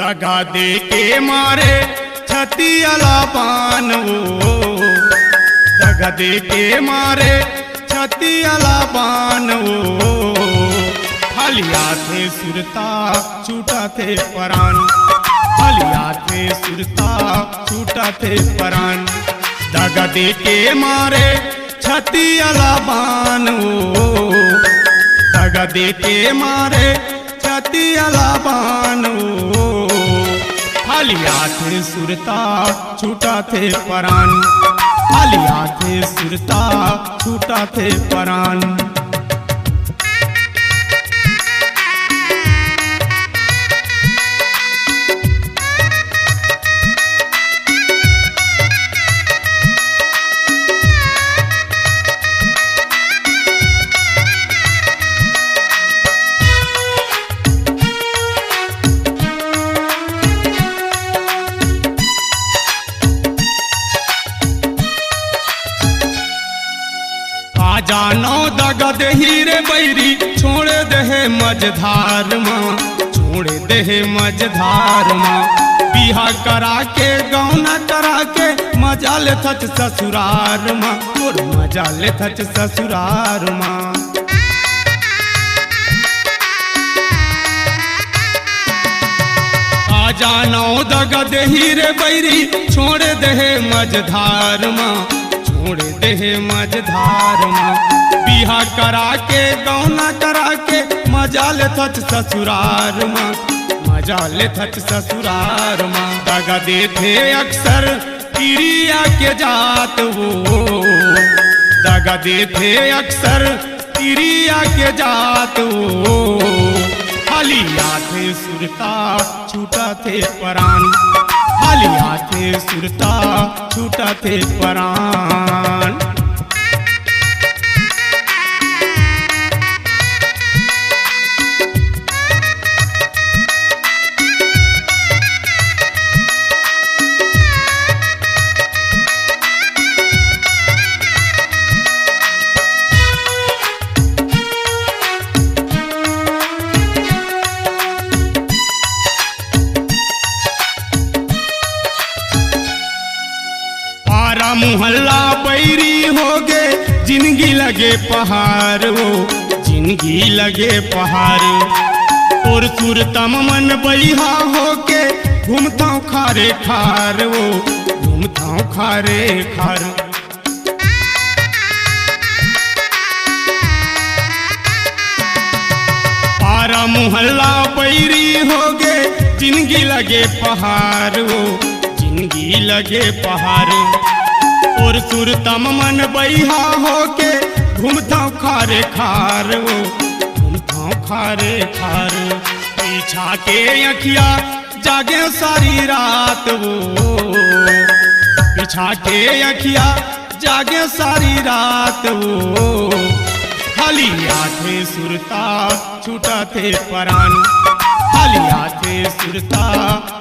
दगा दे के मारे छती अला पान वो, दगा दे के मारे छती अला पान वो, हलिया थे सुरता छूटा थे परान, हलिया थे सुरता छूटा थे परान। दगा दे के मारे छती अला पान वो, दगा दे के मारे छती अला पान वो, हलिया थे सुरता छूटा थे परान, हलिया थे सुरता छूटा थे परान। जानो दगा दही रे बैरी छोड़ दे मझधार माँ, छोड़ दे मझधार माँ। बिहा करा के गौना करा के मजा ले थच ससुरार माँ, और मजा ले थच ससुरार माँ। आ जानो दगा दही रे बैरी छोड़ दे मझधार माँ, छोड़ दे मझधार माँ। बिहा करा के गौना करा के मजा ले थच ससुरार माँ, मजा ले थच ससुरार माँ। दगा दे थे अक्सर पिरिया के जात वो, दगा दे थे अक्सर पिरिया के जात वो, हलिया थे सुरता छूटा थे परान, हलिया थे सुरता छूटा थे परान। मुहल्ला बैरी हो गे जिंदगी लगे पहाड़ वो, जिंदगी लगे पहाड़। और सुरतम मन बैहा हो के घूमता खारे खार वो, घूमता खारे खार। पारा मुहल्ला बैरी हो गे जिंदगी लगे पहाड़ वो, जिंदगी लगे पहाड़। और सुरतम मन बैहा हो के घूमता खारे खार वो, घूमता खारे खार। पीछा के अखिया जागे सारी रात वो, पीछा के अखिया जागे सारी रात वो, हलिया थे सुरता छूटा थे परान, हलिया थे सुरता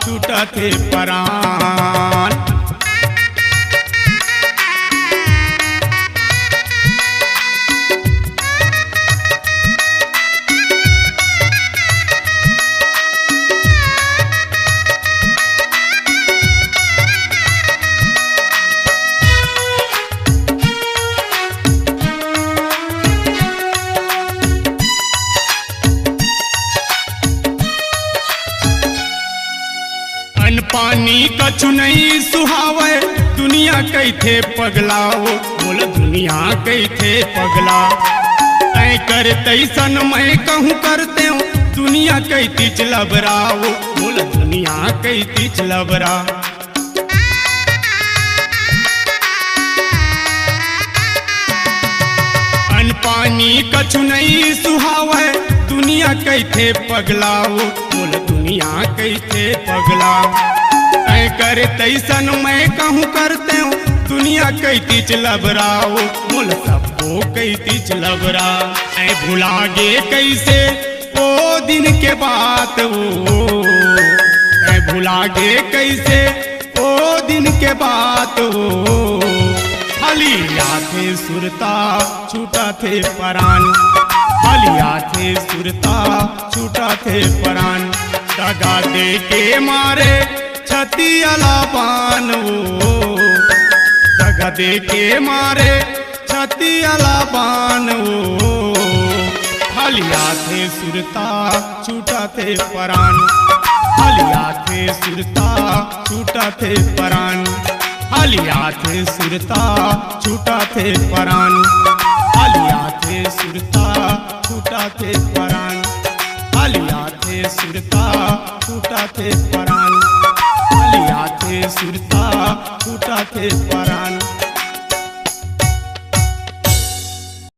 छूटा थे परान। पानी कछु नहीं सुहावे दुनिया कैथे पगलाओ, बोल दुनिया कैथे पगला। तय कर तैसन मैं कहूँ करते हूँ दुनिया कैती चलबराओ, बोल दुनिया कैती चलबरा। अन पानी कछु नहीं सुहावे दुनिया कैथे पगलाओ, बोल दुनिया कैथे पगला। तय कर तैसन मैं कहूँ करते हूँ दुनिया कैती चलबराओ, बोल सबको कैती चलबरा। ऐ भुला गे कैसे ओ दिन के बात वो, ऐ भुला गे कैसे ओ दिन के बात वो, हलिया थे सुरता छूटा थे परान, हलिया थे सुरता छूटा थे परान। दगा दे के मारे छतियाला बान वो, दगा दे के मारे छतियाला बान वो। हलिया थे सुरता छूटा थे परान, हलिया थे सुरता छूटा थे परान, हलिया थे सुरता छूटा थे परान, हलिया थे सुरता छूटा थे परान, हलिया थे सुरता छूटा थे परान, हलिया थे सुरता छूटा थे परान।